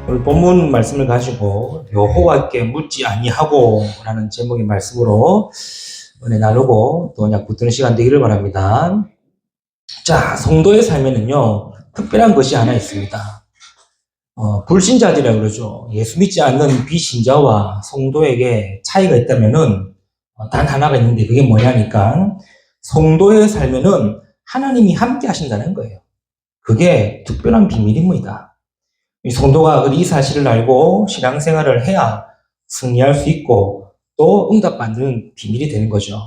오늘 본문 말씀을 가지고 여호와께 묻지 아니하고 라는 제목의 말씀으로 은혜 나누고 또 그냥 붙드는 시간 되기를 바랍니다. 자, 성도의 삶에는요 특별한 것이 하나 있습니다. 불신자들이라고 그러죠. 예수 믿지 않는 비신자와 성도에게 차이가 있다면은 단 하나가 있는데 그게 뭐냐니까 성도의 삶에는 하나님이 함께 하신다는 거예요. 그게 특별한 비밀입니다. 이 성도가 이 사실을 알고 신앙생활을 해야 승리할 수 있고 또 응답받는 비밀이 되는 거죠.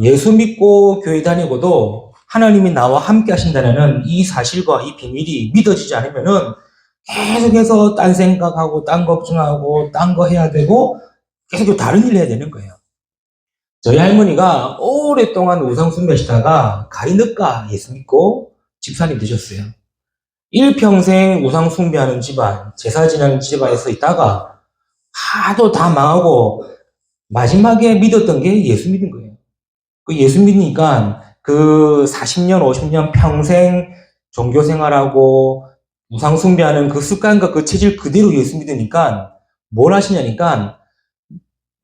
예수 믿고 교회 다니고도 하나님이 나와 함께 하신다는 이 사실과 이 비밀이 믿어지지 않으면은 계속해서 딴 생각하고 딴 걱정하고 딴 거 해야 되고 계속 다른 일 해야 되는 거예요. 저희 할머니가 오랫동안 우상 숭배하시다가 가리늦가 예수 믿고 집사님 되셨어요. 일평생 우상 숭배하는 집안, 제사 지내는 집안에서 있다가 하도 다 망하고 마지막에 믿었던 게 예수 믿은 거예요. 그 예수 믿으니까 그 40년, 50년 평생 종교 생활하고 우상 숭배하는 그 습관과 그 체질 그대로 예수 믿으니까 뭘 하시냐니까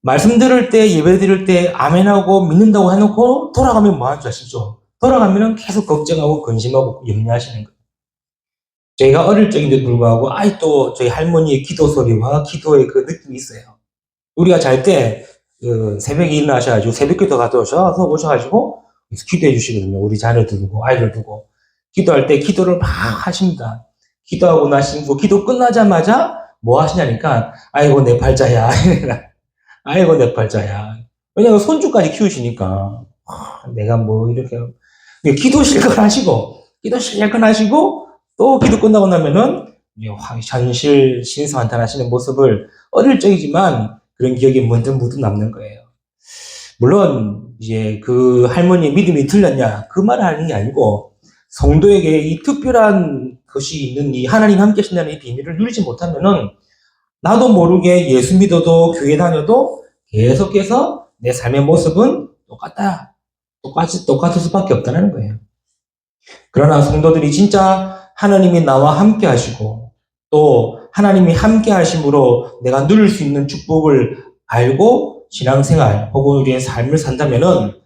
말씀 들을 때 예배 드릴 때 아멘하고 믿는다고 해놓고 돌아가면 뭐 하는 줄 아시죠? 돌아가면 계속 걱정하고 근심하고 염려하시는 거예요. 저희가 어릴 적인데도 불구하고 아직도 저희 할머니의 기도 소리와 기도의 그 느낌이 있어요. 우리가 잘 때 새벽에 일어나셔가지고 새벽기도 갔다 오셔가지고 기도해 주시거든요. 우리 자녀들 두고 아이들 두고 기도할 때 기도를 막 하십니다. 기도하고 나시고 기도 끝나자마자 뭐 하시냐니까 아이고 내 팔자야. 아이고 내 팔자야. 왜냐면 손주까지 키우시니까 내가 뭐 이렇게 기도 실컷 하시고 또 기도 끝나고 나면은 현실 신성한탄하시는 모습을 어릴 적이지만 그런 기억이 문득 남는 거예요. 물론 이제 그 할머니의 믿음이 틀렸냐 그 말을 하는 게 아니고 성도에게 이 특별한 것이 있는 이 하나님 함께 하신다는 이 비밀을 누리지 못하면은 나도 모르게 예수 믿어도 교회 다녀도 계속해서 내 삶의 모습은 똑같을 수밖에 없다는 거예요. 그러나 성도들이 진짜 하나님이 나와 함께 하시고 또 하나님이 함께 하심으로 내가 누릴 수 있는 축복을 알고 신앙생활 혹은 우리의 삶을 산다면은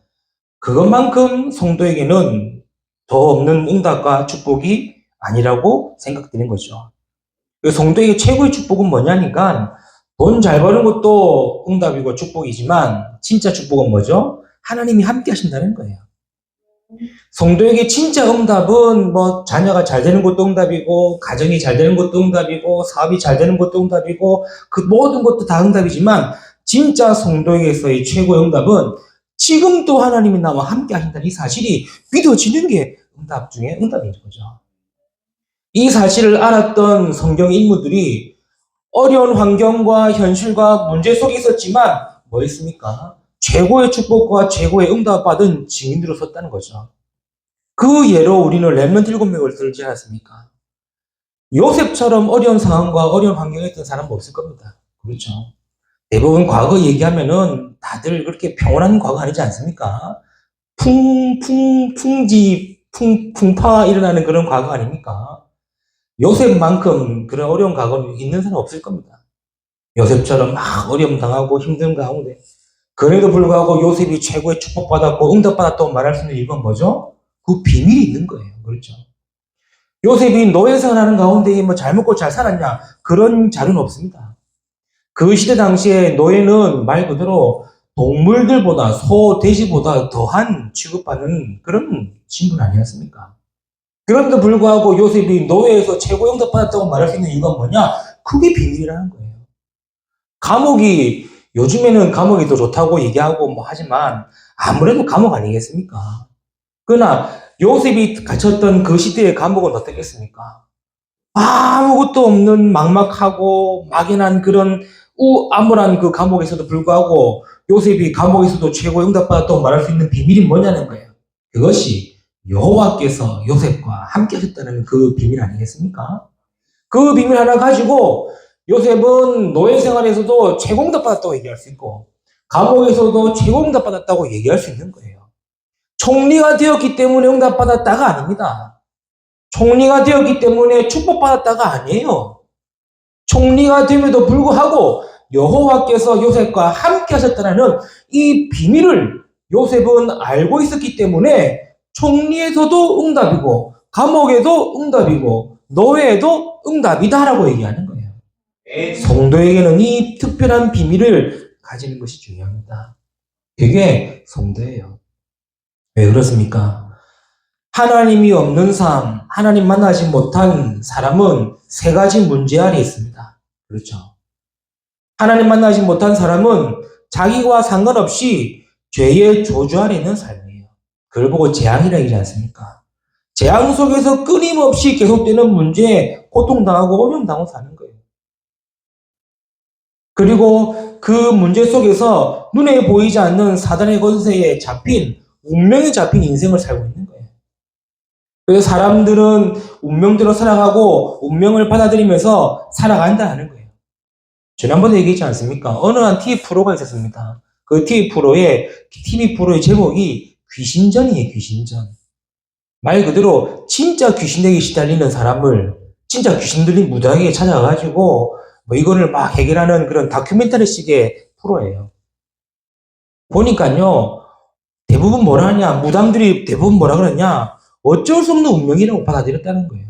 그것만큼 성도에게는 더 없는 응답과 축복이 아니라고 생각되는 거죠. 성도에게 최고의 축복은 뭐냐니까 돈 잘 버는 것도 응답이고 축복이지만 진짜 축복은 뭐죠? 하나님이 함께 하신다는 거예요. 성도에게 진짜 응답은 뭐 자녀가 잘 되는 것도 응답이고 가정이 잘 되는 것도 응답이고 사업이 잘 되는 것도 응답이고 그 모든 것도 다 응답이지만 진짜 성도에게서의 최고의 응답은 지금도 하나님이 나와 함께 하신다는 이 사실이 믿어지는 게 응답 중에 응답인 거죠. 이 사실을 알았던 성경 인물들이 어려운 환경과 현실과 문제 속에 있었지만 뭐 있습니까? 최고의 축복과 최고의 응답받은 증인으로 섰다는 거죠. 그 예로 우리는 렘넌트 7명을 들지 않았습니까? 요셉처럼 어려운 상황과 어려운 환경에 있던 사람은 없을 겁니다. 그렇죠. 대부분 과거 얘기하면은 다들 그렇게 평온한 과거 아니지 않습니까? 풍파 일어나는 그런 과거 아닙니까? 요셉만큼 그런 어려운 과거는 있는 사람 없을 겁니다. 요셉처럼 막 어려움 당하고 힘든 가운데 그래도 불구하고 요셉이 최고의 축복받았고 응답받았다고 말할 수 있는 이유가 뭐죠? 그 비밀이 있는 거예요. 그렇죠. 요셉이 노예생활하는 가운데 뭐 잘 먹고 잘 살았냐? 그런 자료는 없습니다. 그 시대 당시에 노예는 말 그대로 동물들보다 소, 돼지보다 더한 취급받는 그런 신분 아니었습니까? 그런데도 불구하고 요셉이 노예에서 최고 응답받았다고 말할 수 있는 이유가 뭐냐? 그게 비밀이라는 거예요. 감옥이 요즘에는 감옥이 더 좋다고 얘기하고 뭐 하지만 아무래도 감옥 아니겠습니까? 그러나 요셉이 갇혔던 그 시대의 감옥은 어떻겠습니까? 아무것도 없는 막막하고 막연한 그런 암울한 그 감옥에서도 불구하고 요셉이 감옥에서도 최고의 응답받았다고 말할 수 있는 비밀이 뭐냐는 거예요. 그것이 여호와께서 요셉과 함께 하셨다는 그 비밀 아니겠습니까? 그 비밀 하나 가지고 요셉은 노예 생활에서도 최고 응답받았다고 얘기할 수 있고 감옥에서도 최고 응답받았다고 얘기할 수 있는 거예요. 총리가 되었기 때문에 응답받았다가 아닙니다. 총리가 되었기 때문에 축복받았다가 아니에요. 총리가 됨에도 불구하고 여호와께서 요셉과 함께 하셨다는 이 비밀을 요셉은 알고 있었기 때문에 총리에서도 응답이고 감옥에도 응답이고 노예에도 응답이다라고 얘기하는 거예요. 성도에게는 이 특별한 비밀을 가지는 것이 중요합니다. 그게 성도예요. 왜 그렇습니까? 하나님이 없는 삶, 하나님 만나지 못한 사람은 세 가지 문제 아래 있습니다. 그렇죠. 하나님 만나지 못한 사람은 자기와 상관없이 죄의 저주 아래 있는 삶이에요. 그걸 보고 재앙이라 하지 않습니까? 재앙 속에서 끊임없이 계속되는 문제에 고통당하고 어려움당하고 사는 거예요. 그리고 그 문제 속에서 눈에 보이지 않는 사단의 권세에 잡힌, 운명에 잡힌 인생을 살고 있는 거예요. 그래서 사람들은 운명대로 살아가고 운명을 받아들이면서 살아간다는 거예요. 지난번에 얘기했지 않습니까? 어느 한 TV 프로가 있었습니다. 그 TV 프로의 제목이 귀신전이에요, 귀신전. 말 그대로 진짜 귀신에게 시달리는 사람을 진짜 귀신들이 무당에게 찾아가가지고 뭐 이거를 막 해결하는 그런 다큐멘터리식의 프로예요. 보니까요, 대부분 뭐라 하냐, 무당들이 대부분 뭐라 그러냐, 어쩔 수 없는 운명이라고 받아들였다는 거예요.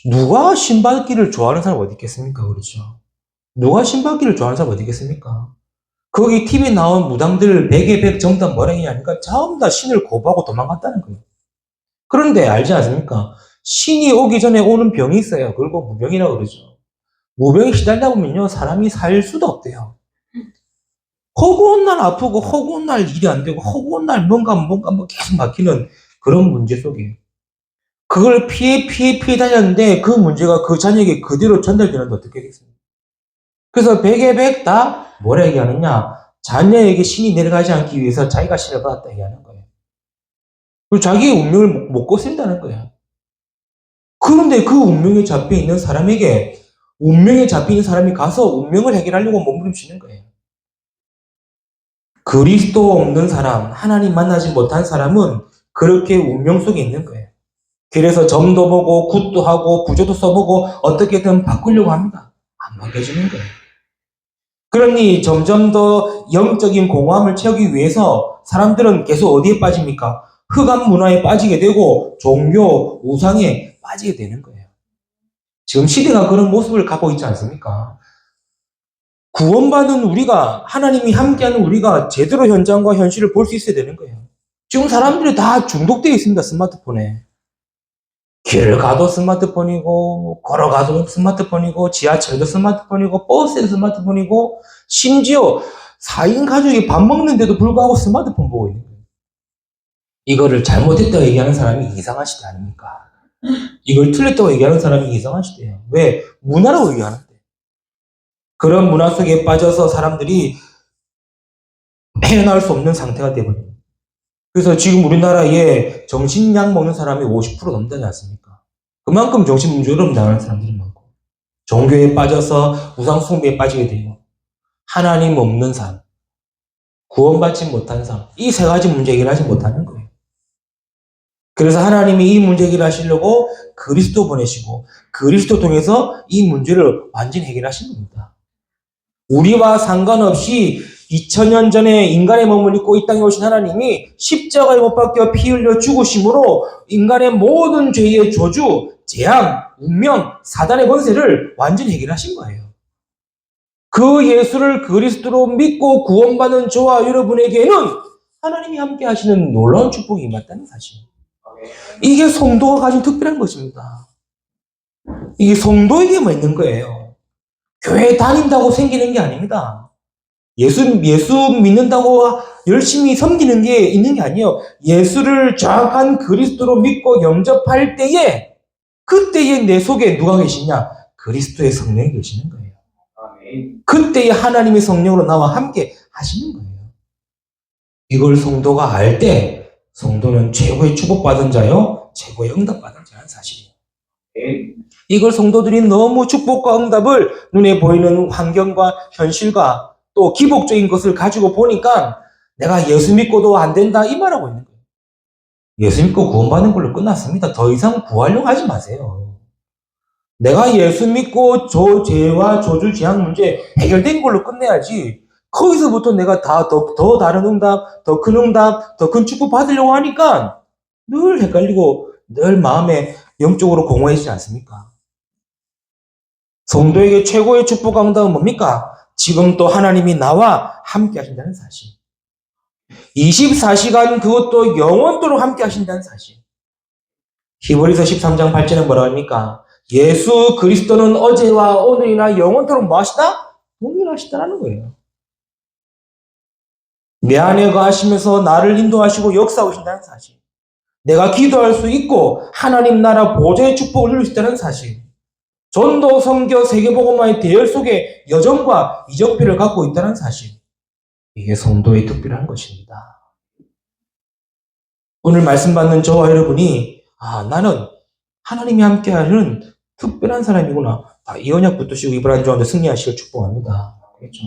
누가 신받기를 좋아하는 사람 어디 있겠습니까? 그렇죠. 누가 신받기를 좋아하는 사람 어디 있겠습니까? 거기 TV에 나온 무당들 100에 100 전부 다 뭐라 하냐니까 전부 다 신을 거부하고 도망갔다는 거예요. 그런데 알지 않습니까? 신이 오기 전에 오는 병이 있어요. 그걸 꼭 무병이라고 그러죠. 무병에 시달리다 보면요, 사람이 살 수도 없대요. 허구한 날 아프고, 허구한 날 일이 안 되고, 허구한 날 뭔가 뭐 계속 막히는 그런 문제 속에. 그걸 피해 다녔는데 그 문제가 그 자녀에게 그대로 전달되는데 어떻게 하겠습니까? 그래서 100에 100 다 뭐라 얘기하느냐? 자녀에게 신이 내려가지 않기 위해서 자기가 신을 받았다 얘기하는 거예요. 그리고 자기의 운명을 못 거스린다는 거예요. 그런데 그 운명에 잡혀 있는 사람에게 운명에 잡혀 있는 사람이 가서 운명을 해결하려고 몸부림치는 거예요. 그리스도 없는 사람, 하나님 만나지 못한 사람은 그렇게 운명 속에 있는 거예요. 그래서 점도 보고 굿도 하고 부조도 써보고 어떻게든 바꾸려고 합니다. 안 바뀌어지는 거예요. 그러니 점점 더 영적인 공허함을 채우기 위해서 사람들은 계속 어디에 빠집니까? 흑암 문화에 빠지게 되고 종교, 우상에 빠지게 되는 거예요. 지금 시대가 그런 모습을 갖고 있지 않습니까? 구원받은 우리가, 하나님이 함께하는 우리가 제대로 현장과 현실을 볼 수 있어야 되는 거예요. 지금 사람들이 다 중독되어 있습니다, 스마트폰에. 길을 가도 스마트폰이고, 걸어가도 스마트폰이고, 지하철도 스마트폰이고, 버스에도 스마트폰이고, 심지어 4인 가족이 밥 먹는데도 불구하고 스마트폰 보고 있는 거예요. 이거를 잘못했다고 얘기하는 사람이 이상한 시대 아닙니까? 이걸 틀렸다고 얘기하는 사람이 이상한 시대예요. 왜? 문화라고 얘기하는데. 그런 문화 속에 빠져서 사람들이 헤어나올 수 없는 상태가 되버려요. 그래서 지금 우리나라에 정신약 먹는 사람이 50% 넘지 않습니까? 그만큼 정신문제로 나가는 사람들이 많고, 종교에 빠져서 우상숭배에 빠지게 돼요. 하나님 없는 삶, 구원받지 못한 삶, 이 세 가지 문제 해결하지 못하는 거예요. 그래서 하나님이 이 문제 해결하시려고 그리스도 보내시고 그리스도 통해서 이 문제를 완전히 해결하신 겁니다. 우리와 상관없이 2000년 전에 인간의 몸을 입고 이 땅에 오신 하나님이 십자가에 못 박혀 피 흘려 죽으심으로 인간의 모든 죄의 저주, 재앙, 운명, 사단의 권세를 완전히 해결하신 거예요. 그 예수를 그리스도로 믿고 구원받은 저와 여러분에게는 하나님이 함께 하시는 놀라운 축복이 임했다는 사실. 이게 성도가 가진 특별한 것입니다. 이게 성도에게만 있는 거예요. 교회 다닌다고 생기는 게 아닙니다. 예수 믿는다고 열심히 섬기는 게 있는 게 아니에요. 예수를 정확한 그리스도로 믿고 영접할 때에, 그때에 내 속에 누가 계시냐? 그리스도의 성령이 계시는 거예요. 그때에 하나님의 성령으로 나와 함께 하시는 거예요. 이걸 성도가 알 때 성도는 최고의 축복받은 자요, 최고의 응답받은 자라는 사실이에요. 이걸 성도들이 너무 축복과 응답을 눈에 보이는 환경과 현실과 또 기복적인 것을 가지고 보니까 내가 예수 믿고도 안 된다 이 말하고 있는 거예요. 예수 믿고 구원받는 걸로 끝났습니다. 더 이상 구하려고 하지 마세요. 내가 예수 믿고 저 죄와 저주 재앙 문제 해결된 걸로 끝내야지. 거기서부터 내가 더 다른 응답, 더 큰 응답, 더 큰 축복 받으려고 하니까 늘 헷갈리고 늘 마음에 영적으로 공허해지지 않습니까? 성도에게 최고의 축복 응답은 뭡니까? 지금 또 하나님이 나와 함께 하신다는 사실. 24시간 그것도 영원토록 함께 하신다는 사실. 히브리서 13장 8절은 뭐라 합니까? 예수 그리스도는 어제와 오늘이나 영원토록 뭐 하시다? 동일하시다라는 거예요. 내 안에 거하시면서 나를 인도하시고 역사하신다는 사실. 내가 기도할 수 있고 하나님 나라 보좌의 축복을 누릴 수 있다는 사실. 전도, 선교, 세계복음화의 대열 속에 여정과 이정표를 갖고 있다는 사실. 이게 성도의 특별한 것입니다. 오늘 말씀 받는 저와 여러분이 나는 하나님이 함께하는 특별한 사람이구나. 이 언약 붙드시고 이브라임 조한테 승리하시길 축복합니다. 그렇죠?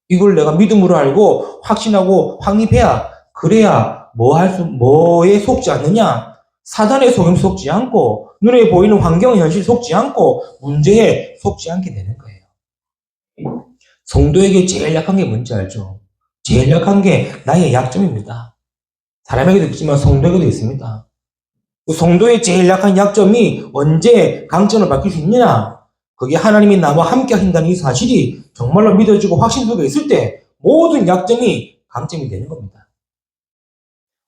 이걸 내가 믿음으로 알고 확신하고 확립해야 그래야 뭐에 속지 않느냐? 사단의 속임 속지 않고 눈에 보이는 환경 현실 속지 않고 문제에 속지 않게 되는 거예요. 성도에게 제일 약한 게 뭔지 알죠? 제일 약한 게 나의 약점입니다. 사람에게도 있지만 성도에게도 있습니다. 그 성도의 제일 약한 약점이 언제 강점을 바뀔 수 있느냐? 그게 하나님이 나와 함께 하신다는 이 사실이 정말로 믿어지고 확신 속에 있을 때 모든 약점이 강점이 되는 겁니다.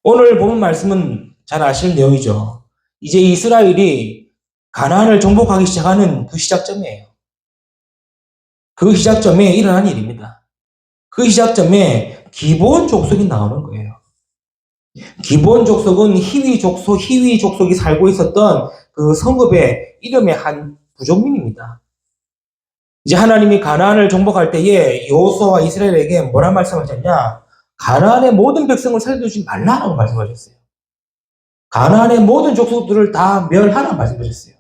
오늘 본 말씀은 잘 아시는 내용이죠. 이제 이스라엘이 가나안을 정복하기 시작하는 그 시작점이에요. 그 시작점에 일어난 일입니다. 그 시작점에 기본 족속이 나오는 거예요. 기본 족속은 히위 족속이 살고 있었던 그 성읍의 이름의 한 부족민입니다. 이제 하나님이 가나안을 정복할 때에 여호수아와 이스라엘에게 뭐라 말씀하셨냐? 가나안의 모든 백성을 살려두지 말라라고 말씀하셨어요. 가나안의 모든 족속들을 다 멸하라 말씀하셨어요.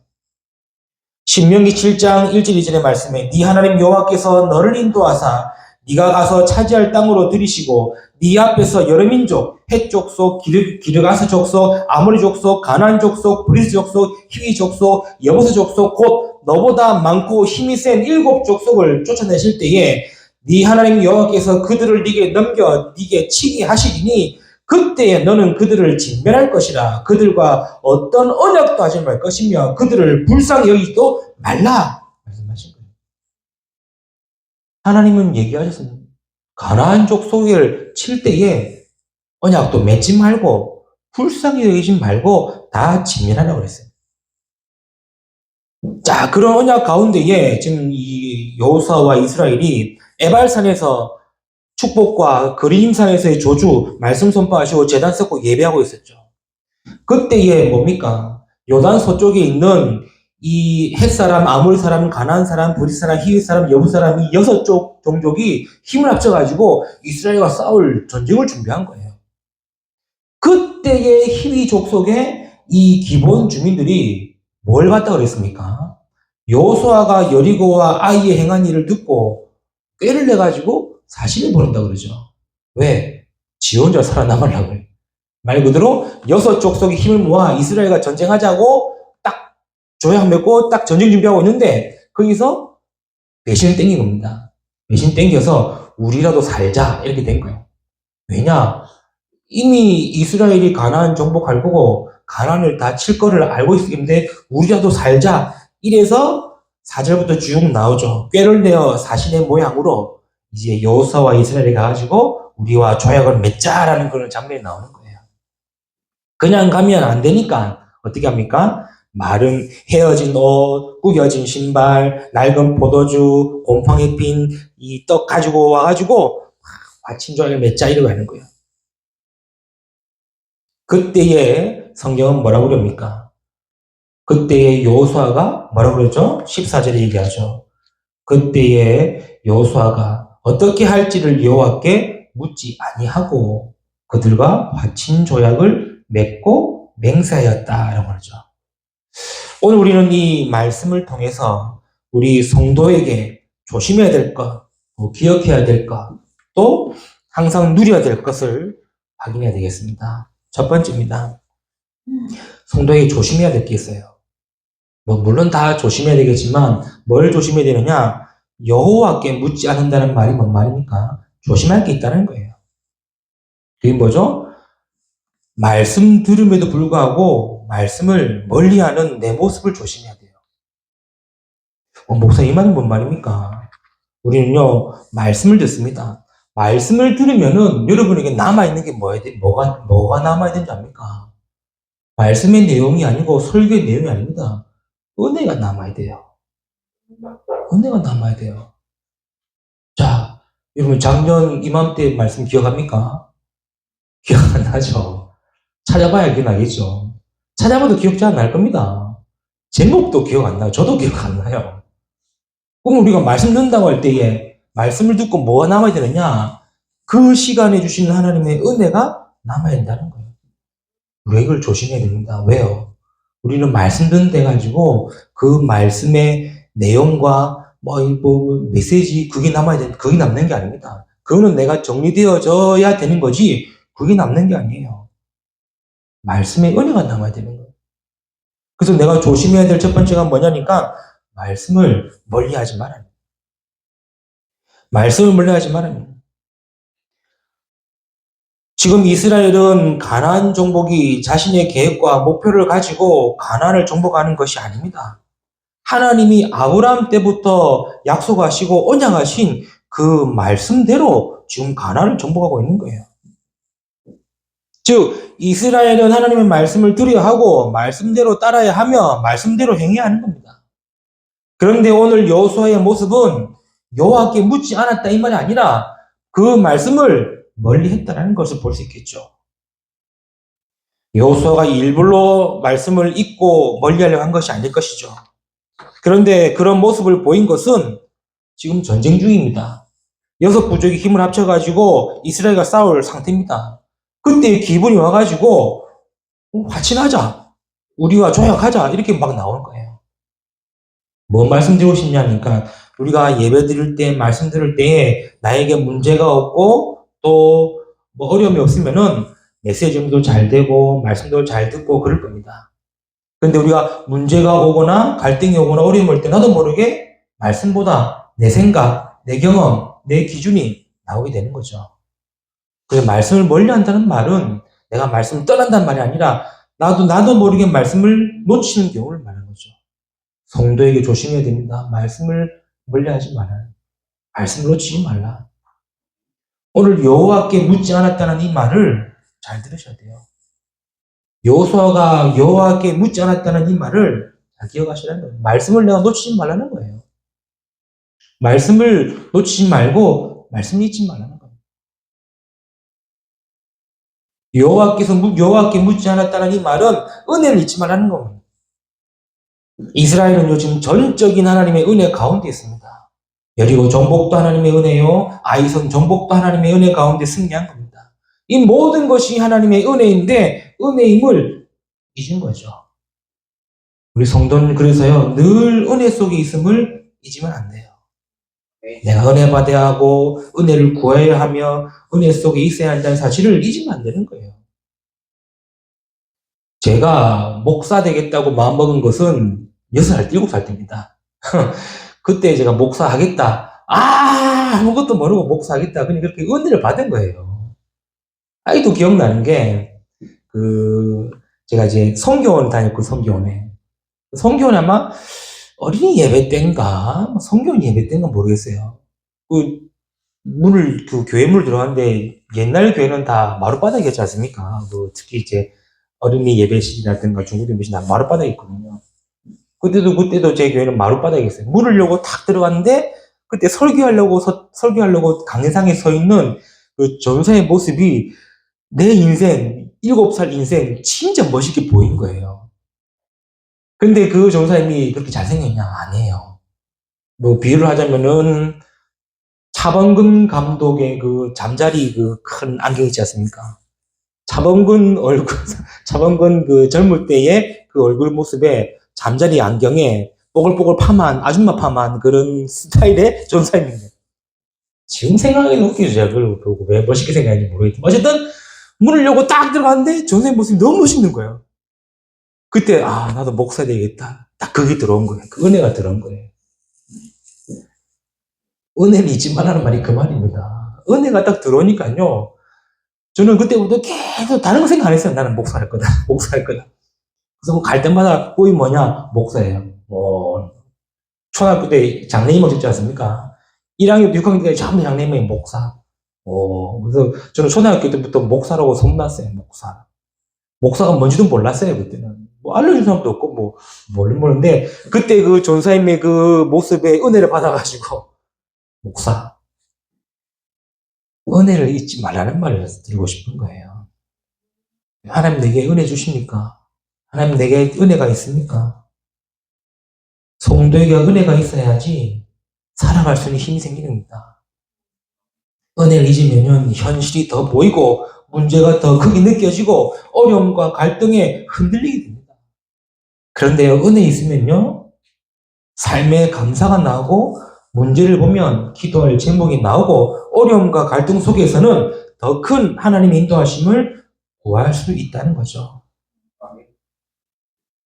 신명기 7장 1절 2절의 말씀에 네 하나님 여호와께서 너를 인도하사 네가 가서 차지할 땅으로 들이시고 네 앞에서 여러 민족, 헷 족속, 기르가스 족속, 아모리 족속, 가나안 족속, 브리스 족속, 히위 족속, 여부스 족속 곧 너보다 많고 힘이 센 7족속을 쫓아내실 때에 네 하나님 여호와께서 그들을 네게 넘겨 네게 치게 하시리니 그때에 너는 그들을 진멸할 것이라. 그들과 어떤 언약도 하지 말 것이며 그들을 불쌍히 여기지도 말라 말씀하신 거예요. 하나님은 얘기하셨습니다. 가나안 족속을 칠 때에 언약도 맺지 말고 불쌍히 여기지 말고 다 진멸하라고 그랬어요. 자, 그런 언약 가운데에 지금 이 여호수아와 이스라엘이 에발산에서 축복과 그림산에서의 저주, 말씀 선포하시고 제단 쌓고 예배하고 있었죠. 그때에 뭡니까? 요단 서쪽에 있는 이 헷사람, 아모리 사람, 가나안 사람, 브리스 사람, 히위 사람, 여부 사람 이 6쪽 종족이 힘을 합쳐가지고 이스라엘과 싸울 전쟁을 준비한 거예요. 그때의 히위 족속의 이 기본 주민들이 뭘 갖다 그랬습니까? 여호수아가 여리고와 아이의 행한 일을 듣고 꾀를 내가지고 사신을 보낸다 그러죠. 왜? 지 혼자 살아남으려고 해요. 말 그대로 6족속이 힘을 모아 이스라엘과 전쟁하자고 딱 조약 맺고 딱 전쟁 준비하고 있는데 거기서 배신을 땡긴 겁니다. 배신 땡겨서 우리라도 살자 이렇게 된 거예요. 왜냐? 이미 이스라엘이 가나안 정복할 거고 가나안을 다 칠 거를 알고 있기 때문에 우리라도 살자 이래서 4절부터 쭉 나오죠. 꾀를 내어 사신의 모양으로 이제 여호수아와 이스라엘이 가가지고 우리와 조약을 맺자라는 그런 장면이 나오는 거예요. 그냥 가면 안 되니까 어떻게 합니까? 마른 헤어진 옷, 구겨진 신발, 낡은 포도주, 곰팡이 핀 이 떡 가지고 와가지고 마침 조약을 맺자 이러고 하는 거예요. 그때의 성경은 뭐라고 그럽니까? 그때의 여호수아가 뭐라고 그러죠? 14절에 얘기하죠. 그때의 여호수아가 어떻게 할지를 여호와께 묻지 아니하고 그들과 화친 조약을 맺고 맹세하였다라고 하죠. 오늘 우리는 이 말씀을 통해서 우리 성도에게 조심해야 될 것, 기억해야 될 것, 또 항상 누려야 될 것을 확인해야 되겠습니다. 첫 번째입니다. 성도에게 조심해야 될 게 있어요. 뭐 물론 다 조심해야 되겠지만 뭘 조심해야 되느냐? 여호와께 묻지 않는다는 말이 뭔 말입니까? 조심할 게 있다는 거예요. 그게 뭐죠? 말씀 들음에도 불구하고 말씀을 멀리하는 내 모습을 조심해야 돼요. 목사님 이 말은 뭔 말입니까? 우리는요 말씀을 듣습니다. 말씀을 들으면은 여러분에게 남아있는 게 뭐가 남아야 되는지 압니까? 말씀의 내용이 아니고 설교의 내용이 아닙니다. 은혜가 남아야 돼요. 은혜가 남아야 돼요. 자, 여러분 작년 이맘때 말씀 기억합니까? 기억 안 나죠? 찾아봐야 기억나겠죠? 찾아봐도 기억 잘 안 날 겁니다. 제목도 기억 안 나요. 저도 기억 안 나요. 그럼 우리가 말씀 듣는다고 할 때에 말씀을 듣고 뭐가 남아야 되느냐? 그 시간에 주신 하나님의 은혜가 남아야 된다는 거예요. 우리가 이걸 조심해야 됩니다. 왜요? 우리는 말씀 듣는데 가지고 그 말씀의 내용과 메시지 그게 그게 남는 게 아닙니다. 그거는 내가 정리되어져야 되는 거지 그게 남는 게 아니에요. 말씀의 은혜가 남아야 되는 거예요. 그래서 내가 조심해야 될 첫 번째가 뭐냐니까 말씀을 멀리하지 말아요. 말씀을 멀리하지 말아요. 지금 이스라엘은 가나안 정복이 자신의 계획과 목표를 가지고 가나안을 정복하는 것이 아닙니다. 하나님이 아브라함 때부터 약속하시고 언약하신 그 말씀대로 지금 가나안을 정복하고 있는 거예요. 즉 이스라엘은 하나님의 말씀을 들어야 하고 말씀대로 따라야 하며 말씀대로 행해야 하는 겁니다. 그런데 오늘 여호수아의 모습은 여호와께 묻지 않았다 이 말이 아니라 그 말씀을 멀리 했다는 것을 볼 수 있겠죠. 여호수아가 일부러 말씀을 잊고 멀리하려고 한 것이 아닐 것이죠. 그런데 그런 모습을 보인 것은 지금 전쟁 중입니다. 6부족이 힘을 합쳐가지고 이스라엘과 싸울 상태입니다. 그때 기분이 와가지고 화친하자, 우리와 조약하자 이렇게 막 나오는 거예요. 뭔 말씀드리고 싶냐니까 우리가 예배 드릴 때 말씀 들을 때 나에게 문제가 없고 또 뭐 어려움이 없으면은 메시지도 잘 되고 말씀도 잘 듣고 그럴 겁니다. 근데 우리가 문제가 오거나 갈등이 오거나 어려움이 올 때 나도 모르게 말씀보다 내 생각, 내 경험, 내 기준이 나오게 되는 거죠. 그래서 말씀을 멀리 한다는 말은 내가 말씀을 떠난다는 말이 아니라 나도 모르게 말씀을 놓치는 경우를 말하는 거죠. 성도에게 조심해야 됩니다. 말씀을 멀리 하지 말아요. 말씀을 놓치지 말라. 오늘 여호와께 묻지 않았다는 이 말을 잘 들으셔야 돼요. 여호수아가 여호와께 묻지 않았다는 이 말을 잘 기억하시라는 거예요. 말씀을 내가 놓치지 말라는 거예요. 말씀을 놓치지 말고 말씀 잊지 말라는 거예요. 여호와께 묻지 않았다는 이 말은 은혜를 잊지 말라는 겁니다. 이스라엘은 요즘 전적인 하나님의 은혜 가운데 있습니다. 여리고 정복도 하나님의 은혜요, 아이성 정복도 하나님의 은혜 가운데 승리한 겁니다. 이 모든 것이 하나님의 은혜인데 은혜임을 잊은 거죠. 우리 성도는 그래서요 늘 은혜 속에 있음을 잊으면 안 돼요. 내가 은혜 받아야 하고 은혜를 구해야 하며 은혜 속에 있어야 한다는 사실을 잊으면 안 되는 거예요. 제가 목사 되겠다고 마음먹은 것은 6살, 7살 때입니다. 그때 제가 목사하겠다. 아무것도 모르고 목사하겠다. 그냥 그렇게 은혜를 받은 거예요. 아직도 기억나는 게, 제가 이제 성교원 다녔고, 성교원에. 성교원에 아마 어린이 예배 때인가, 성교원 예배 때인가 모르겠어요. 교회 문을 들어갔는데, 옛날 교회는 다 마룻바닥이었지 않습니까? 특히 이제 어린이 예배실이라든가 중고등 예배실 다 마룻바닥이 있거든요. 그때도 제 교회는 마룻바닥이었어요. 문을 열고 탁 들어갔는데, 그때 설교하려고 강의상에 서 있는 그 전사의 모습이 내 인생, 7살 인생, 진짜 멋있게 보인 거예요. 근데 그 전사님이 그렇게 잘생겼냐? 아니에요. 비유를 하자면은, 차범근 감독의 그 잠자리 그 큰 안경 있지 않습니까? 차범근 그 젊을 때의 그 얼굴 모습에 잠자리 안경에 뽀글뽀글 파만, 아줌마 파만 그런 스타일의 전사님입니다. 지금 생각하기는 웃기죠. 제가 그걸 보고 왜 멋있게 생각하는지 모르겠지만. 어쨌든, 문을 열고 딱 들어갔는데 전사님 모습이 너무 멋있는 거예요. 그때, 나도 목사 되겠다. 딱 그게 들어온 거예요. 그 은혜가 들어온 거예요. 은혜를 잊지 말라는 말이 그 말입니다. 은혜가 딱 들어오니까요. 저는 그때부터 계속 다른 거 생각 안 했어요. 나는 목사할 거다. 목사할 거다. 그래서 갈 때마다 꿈이 뭐냐? 목사예요. 뭐, 초등학교 때 장래희망 듣지 않습니까? 1학년, 6학년 때까지 전부 장래희망이 목사. 그래서 저는 초등학교 때부터 목사라고 소문났어요. 목사. 목사가 뭔지도 몰랐어요, 그때는. 뭐 알려준 사람도 없고, 모르는데, 그때 그 전사님의 그 모습에 은혜를 받아가지고, 목사. 은혜를 잊지 말라는 말을 드리고 싶은 거예요. 하나님 내게 은혜 주십니까? 하나님 내게 은혜가 있습니까? 성도에게 은혜가 있어야지 살아갈 수 있는 힘이 생기는 겁니다. 은혜를 잊으면 현실이 더 보이고 문제가 더 크게 느껴지고 어려움과 갈등에 흔들리게 됩니다. 그런데 은혜 있으면요, 삶의 감사가 나오고 문제를 보면 기도할 제목이 나오고 어려움과 갈등 속에서는 더 큰 하나님의 인도하심을 구할 수 있다는 거죠.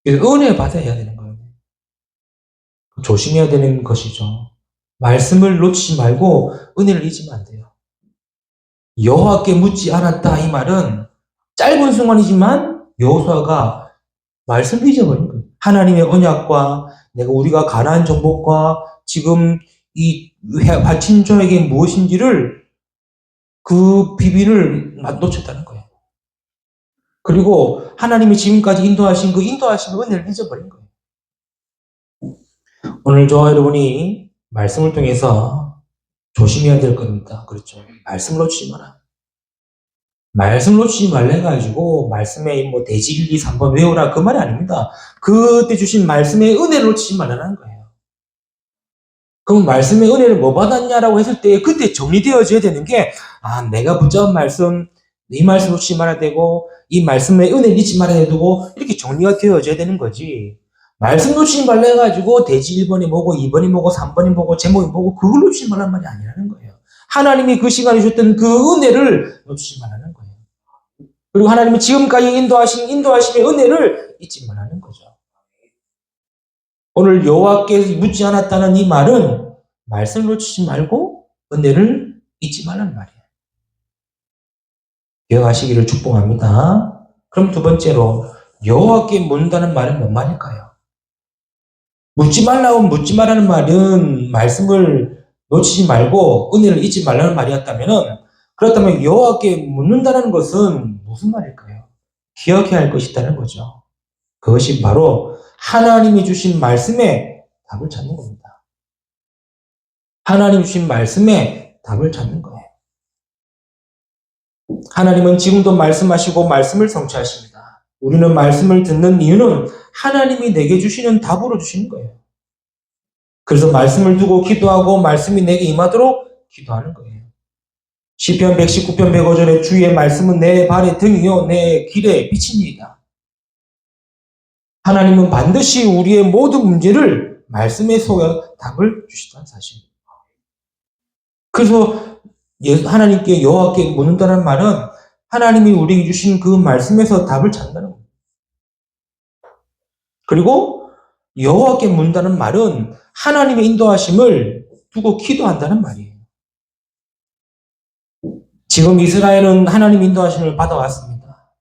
그래서 은혜 받아야 되는 거예요. 조심해야 되는 것이죠. 말씀을 놓치지 말고 은혜를 잊으면 안 돼요. 여호와께 묻지 않았다 이 말은 짧은 순간이지만 여호수아가 말씀을 잊어버린 거예요. 하나님의 언약과 우리가 가나안 정복과 지금 이 바친 자에게 무엇인지를 그 비밀을 놓쳤다는 거예요. 그리고 하나님이 지금까지 인도하신 그 인도하신 은혜를 잊어버린 거예요. 오늘 저와 여러분이 말씀을 통해서 조심해야 될 겁니다. 그렇죠. 말씀을 놓치지 마라. 말씀 놓치지 말라 해가지고 말씀에 뭐 대지 1, 2, 3번 외우라 그 말이 아닙니다. 그때 주신 말씀의 은혜를 놓치지 말라는 거예요. 그럼 말씀의 은혜를 뭐 받았냐라고 했을 때 그때 정리되어져야 되는 게 내가 붙잡은 말씀, 이 말씀 놓치지 말아야 되고 이 말씀의 은혜를 잊지 말아야 되고 이렇게 정리가 되어져야 되는 거지. 말씀 놓치지 말라 해가지고 대지 1번이 뭐고 2번이 뭐고 3번이 뭐고 제목이 뭐고 그걸 놓치지 말라는 말이 아니라는 거예요. 하나님이 그 시간에 주셨던 그 은혜를 놓치지 말라는 거예요. 그리고 하나님이 지금까지 인도하신 인도하심의 은혜를 잊지 말라는 거죠. 오늘 여호와께 묻지 않았다는 이 말은 말씀을 놓치지 말고 은혜를 잊지 말라는 말이에요. 기억하시기를 축복합니다. 그럼 두 번째로 여호와께 묻는다는 말은 뭔 말일까요? 묻지 말라고 묻지 말라는 말은 말씀을 놓치지 말고 은혜를 잊지 말라는 말이었다면은 그렇다면 여호와께 묻는다는 것은 무슨 말일까요? 기억해야 할 것이 있다는 거죠. 그것이 바로 하나님이 주신 말씀에 답을 찾는 겁니다. 하나님이 주신 말씀에 답을 찾는 거예요. 하나님은 지금도 말씀하시고 말씀을 성취하십니다. 우리는 말씀을 듣는 이유는 하나님이 내게 주시는 답으로 주시는 거예요. 그래서 말씀을 두고 기도하고 말씀이 내게 임하도록 기도하는 거예요. 시편 119편 105절에 주의 말씀은 내 발의 등이요 내 길에 비치니이다. 하나님은 반드시 우리의 모든 문제를 말씀에 속여 답을 주시다는 사실입니다. 그래서 하나님께 여호와께 묻는다는 말은 하나님이 우리에게 주신 그 말씀에서 답을 찾는다는 겁니다. 그리고 여호와께 묻는다는 말은 하나님의 인도하심을 두고 기도한다는 말이에요. 지금 이스라엘은 하나님 인도하심을 받아왔습니다.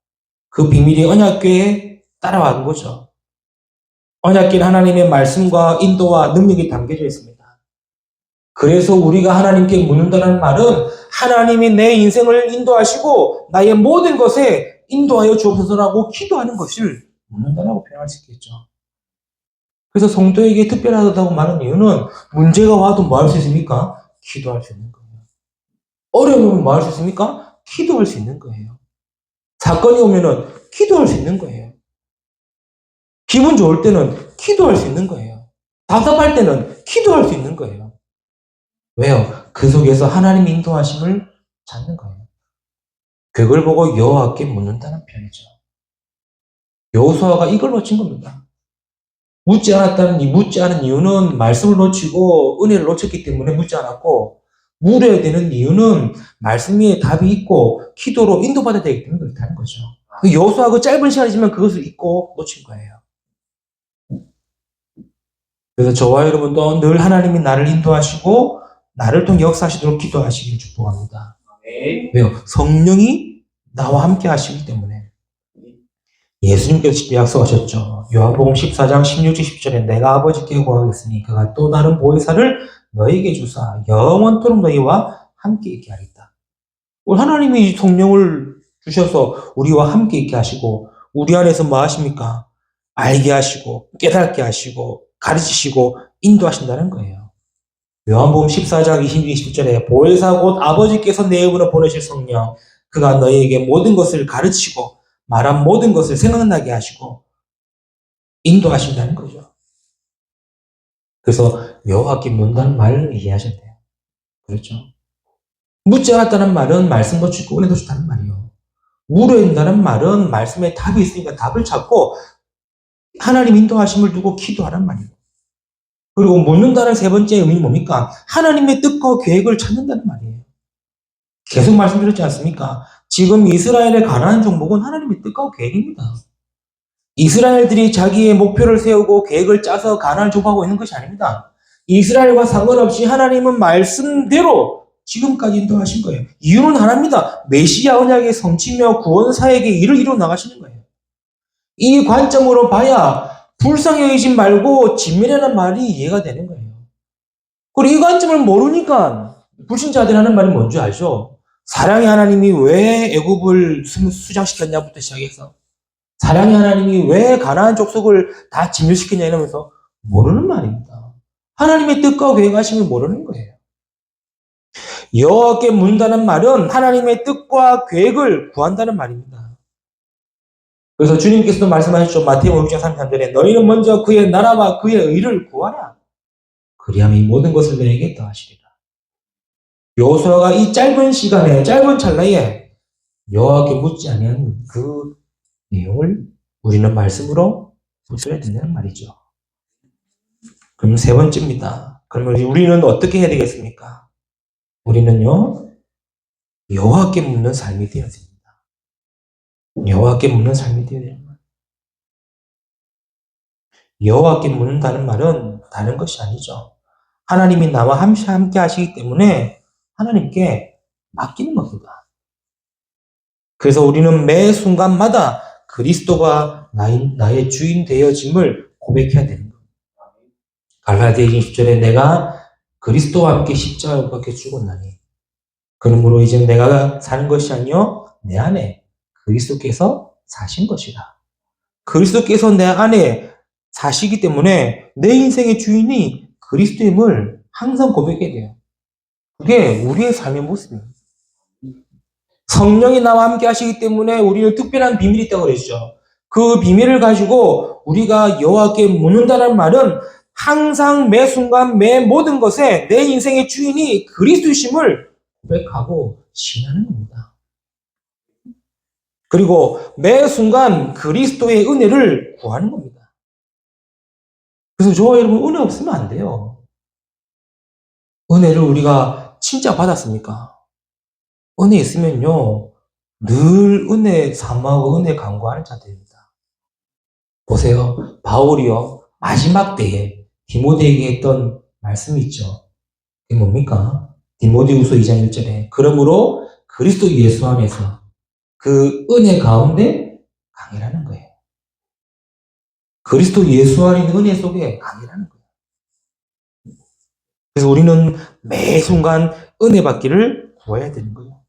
그 비밀이 언약궤에 따라온 거죠. 언약궤는 하나님의 말씀과 인도와 능력이 담겨져 있습니다. 그래서 우리가 하나님께 묻는다는 말은 하나님이 내 인생을 인도하시고 나의 모든 것에 인도하여 주옵소서라고 기도하는 것을 묻는다라고 표현할 수 있겠죠. 그래서 성도에게 특별하다고 말하는 이유는 문제가 와도 뭐 할 수 있습니까? 기도할 수 있는 거예요. 어려움이 오면 뭐 할 수 있습니까? 기도할 수 있는 거예요. 사건이 오면은 기도할 수 있는 거예요. 기분 좋을 때는 기도할 수 있는 거예요. 답답할 때는 기도할 수 있는 거예요. 왜요? 그 속에서 하나님 인도하심을 찾는 거예요. 그걸 보고 여호와께 묻는다는 편이죠. 여호수아가 이걸 놓친 겁니다. 묻지 않은 이유는 말씀을 놓치고 은혜를 놓쳤기 때문에 묻지 않았고 물어야 되는 이유는 말씀 위에 답이 있고 기도로 인도받아야 되기 때문에 그렇다는 거죠. 여호수아가 그 짧은 시간이지만 그것을 잊고 놓친 거예요. 그래서 저와 여러분도 늘 하나님이 나를 인도하시고 나를 통해 역사하시도록 기도하시길 축복합니다. 왜요? 성령이 나와 함께 하시기 때문에. 예수님께서 직접 약속하셨죠. 요한복음 14장 16절 17절에 내가 아버지께 구하겠으니 그가 또 다른 보혜사를 너희에게 주사 영원토록 너희와 함께 있게 하리다. 하나님이 성령을 주셔서 우리와 함께 있게 하시고 우리 안에서 뭐 하십니까? 알게 하시고 깨닫게 하시고 가르치시고 인도하신다는 거예요. 요한복음 14장 21절에 보혜사 곧 아버지께서 내 이름으로 보내실 성령 그가 너희에게 모든 것을 가르치고 말한 모든 것을 생각나게 하시고 인도하신다는 거죠. 그래서 여호와께 묻는다는 말을 이해하셔야 돼요. 그렇죠? 묻지 않았다는 말은 말씀도 주고 은혜도 주다는 말이에요. 물어야 된다는 말은 말씀에 답이 있으니까 답을 찾고 하나님 인도하심을 두고 기도하란 말이에요. 그리고 묻는다는 세 번째 의미는 뭡니까? 하나님의 뜻과 계획을 찾는다는 말이에요. 계속 말씀드렸지 않습니까? 지금 이스라엘의 가나안 정복은 하나님의 뜻과 계획입니다. 이스라엘들이 자기의 목표를 세우고 계획을 짜서 가나안을 정복하고 있는 것이 아닙니다. 이스라엘과 상관없이 하나님은 말씀대로 지금까지 인도하신 거예요. 이유는 하나입니다. 메시아 언약의 성취며 구원 사역의 일을 이루어 나가시는 거예요. 이 관점으로 봐야 불쌍히 여기지 말고 진멸하는 말이 이해가 되는 거예요. 그리고 이 관점을 모르니까 불신자들이 하는 말이 뭔지 알죠? 사랑의 하나님이 왜 애굽을 수장시켰냐부터 시작해서 사랑의 하나님이 왜 가나안 족속을 다 진멸시켰냐 이러면서 모르는 말입니다. 하나님의 뜻과 계획하심을 모르는 거예요. 여호와께 묻는다는 말은 하나님의 뜻과 계획을 구한다는 말입니다. 그래서 주님께서도 말씀하셨죠. 마태복음 6장 33절에 너희는 먼저 그의 나라와 그의 의를 구하라. 그리하면 이 모든 것을 너희에게 더하시리라. 여호수아가 이 짧은 시간에 짧은 찰나에 여호와께 묻지 아니한 그 내용을 우리는 말씀으로 붙여야 된다는 말이죠. 그럼 세 번째입니다. 그러면 우리는 어떻게 해야 되겠습니까? 우리는요, 여호와께 묻는 삶이 되어야 됩니다. 여호와께 묻는 삶이 되어야 됩니다. 여호와께 묻는다는 말은 다른 것이 아니죠. 하나님이 나와 함께 하시기 때문에 하나님께 맡기는 겁니다. 그래서 우리는 매 순간마다 그리스도가 나의 주인 되어짐을 고백해야 되는 겁니다. 갈라디아서 10절에 내가 그리스도와 함께 십자가에 못 박혀 죽었나니 그러므로 이제 내가 사는 것이 아니요 내 안에 그리스도께서 사신 것이라. 그리스도께서 내 안에 사시기 때문에 내 인생의 주인이 그리스도임을 항상 고백해야 돼요. 그게 우리의 삶의 모습입니다. 성령이 나와 함께 하시기 때문에 우리는 특별한 비밀이 있다고 그랬죠. 그 비밀을 가지고 우리가 여호와께 묻는다는 말은 항상 매 순간 매 모든 것에 내 인생의 주인이 그리스도심을 고백하고 신하는 겁니다. 그리고 매 순간 그리스도의 은혜를 구하는 겁니다. 그래서 저와 여러분 은혜 없으면 안 돼요. 은혜를 우리가 진짜 받았습니까? 은혜 있으면요 늘 은혜 사모하고 은혜 간구하는 자들입니다. 보세요. 바울이요 마지막 때에 디모데에게 했던 말씀이 있죠. 그게 뭡니까? 디모데후서 2장 1절에 그러므로 그리스도 예수 안에서 그 은혜 가운데 강해라는 거예요. 그리스도 예수 안에 있는 은혜 속에 강해라는 거예요. 그래서 우리는 매 순간 은혜 받기를 구해야 되는 거예요.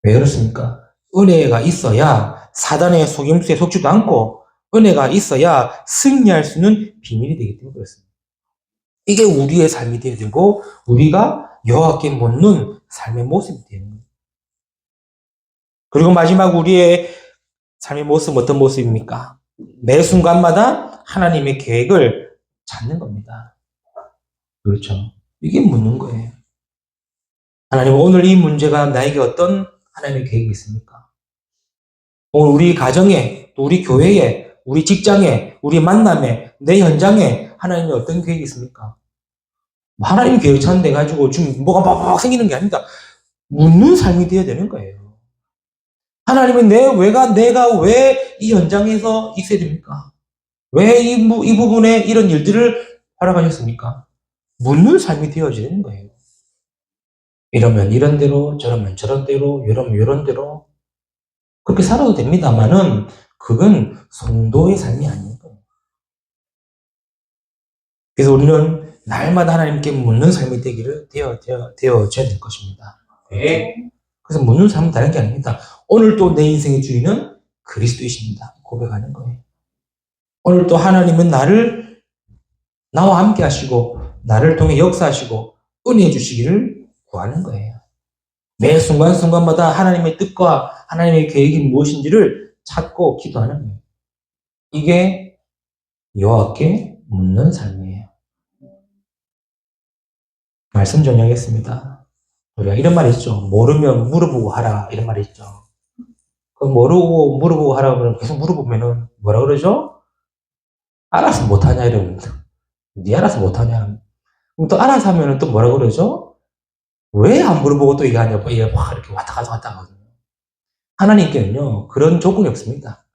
왜 그렇습니까? 은혜가 있어야 사단의 속임수에 속지도 않고 은혜가 있어야 승리할 수 있는 비밀이 되기 때문에 그렇습니다. 이게 우리의 삶이 되어야 되고 우리가 여호와께 묻는 삶의 모습이 되는 거예요. 그리고 마지막 우리의 삶의 모습은 어떤 모습입니까? 매 순간마다 하나님의 계획을 찾는 겁니다. 그렇죠. 이게 묻는 거예요. 하나님 오늘 이 문제가 나에게 어떤 하나님의 계획이 있습니까? 오늘 우리 가정에, 또 우리 교회에, 우리 직장에, 우리 만남에, 내 현장에 하나님이 어떤 계획이 있습니까? 하나님 계획 찾는데 가지고 지금 뭐가 막 생기는 게 아닙니다. 묻는 삶이 되어야 되는 거예요. 하나님은 내가 왜 이 현장에서 있어야 됩니까? 왜 이 부분에 이런 일들을 허락하셨습니까? 묻는 삶이 되어지는 거예요. 이러면 이런 대로, 저러면 저런 대로, 이러면 이런 대로. 그렇게 살아도 됩니다만은, 그건 성도의 삶이 아닌 거예요. 그래서 우리는 날마다 하나님께 묻는 삶이 되어져야 될 것입니다. 네. 그래서 묻는 삶은 다른 게 아닙니다. 오늘 또 내 인생의 주인은 그리스도이십니다. 고백하는 거예요. 오늘 또 하나님은 나와 함께 하시고, 나를 통해 역사하시고, 은혜해 주시기를 구하는 거예요. 매 순간순간마다 하나님의 뜻과 하나님의 계획이 무엇인지를 찾고 기도하는 거예요. 이게 여호와께 묻는 삶이에요. 말씀 정리하겠습니다. 우리가 이런 말이 있죠. 모르면 물어보고 하라. 이런 말이 있죠. 그 모르고 물어보고 하라고 계속 물어보면은 뭐라 그러죠? 알아서 못하냐 이러면 네 알아서 못하냐. 그럼 또 알아서 하면은 또 뭐라 그러죠? 왜 안 물어보고 또 이거 하냐고 이게 막 이렇게 왔다 갔다 하거든요. 하나님께는요 그런 조건이 없습니다.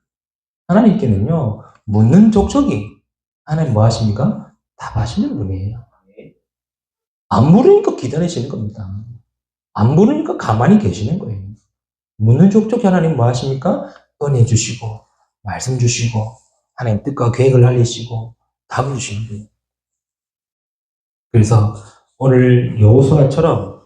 하나님께는요 묻는 족족이 하나님 뭐 하십니까? 답하시는 분이에요. 안 물으니까 기다리시는 겁니다. 안 물으니까 가만히 계시는 거예요. 묻는 족족 하나님 뭐 하십니까? 은혜 주시고 말씀 주시고 하나님 뜻과 계획을 알리시고 답을 주시는 거예요. 그래서 오늘 여호수아처럼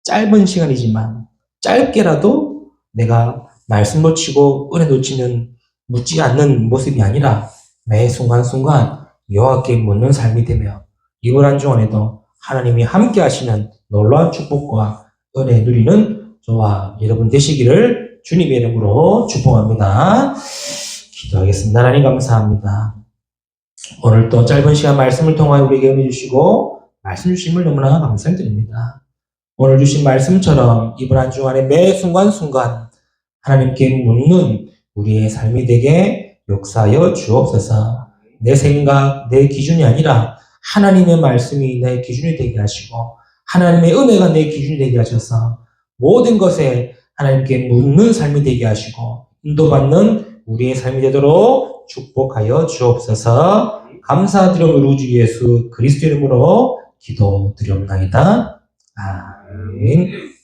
짧은 시간이지만 짧게라도 내가 말씀 놓치고 은혜 놓치는 묻지 않는 모습이 아니라 매 순간순간 여호와께 묻는 삶이 되며 이번 한 주간에도 하나님이 함께 하시는 놀라운 축복과 은혜 누리는 저와 여러분 되시기를 주님의 이름으로 축복합니다. 기도하겠습니다. 하나님 감사합니다. 오늘 또 짧은 시간 말씀을 통하여 우리에게 은혜 주시고 말씀 주심을 너무나 감사드립니다. 오늘 주신 말씀처럼 이번 한 주간에 매 순간순간 하나님께 묻는 우리의 삶이 되게 역사하여 주옵소서. 내 생각, 내 기준이 아니라 하나님의 말씀이 내 기준이 되게 하시고 하나님의 은혜가 내 기준이 되게 하셔서 모든 것에 하나님께 묻는 삶이 되게 하시고 인도받는 우리의 삶이 되도록 축복하여 주옵소서. 감사드려 우리 주 예수 그리스도 이름으로 기도드리옵나이다. 아멘.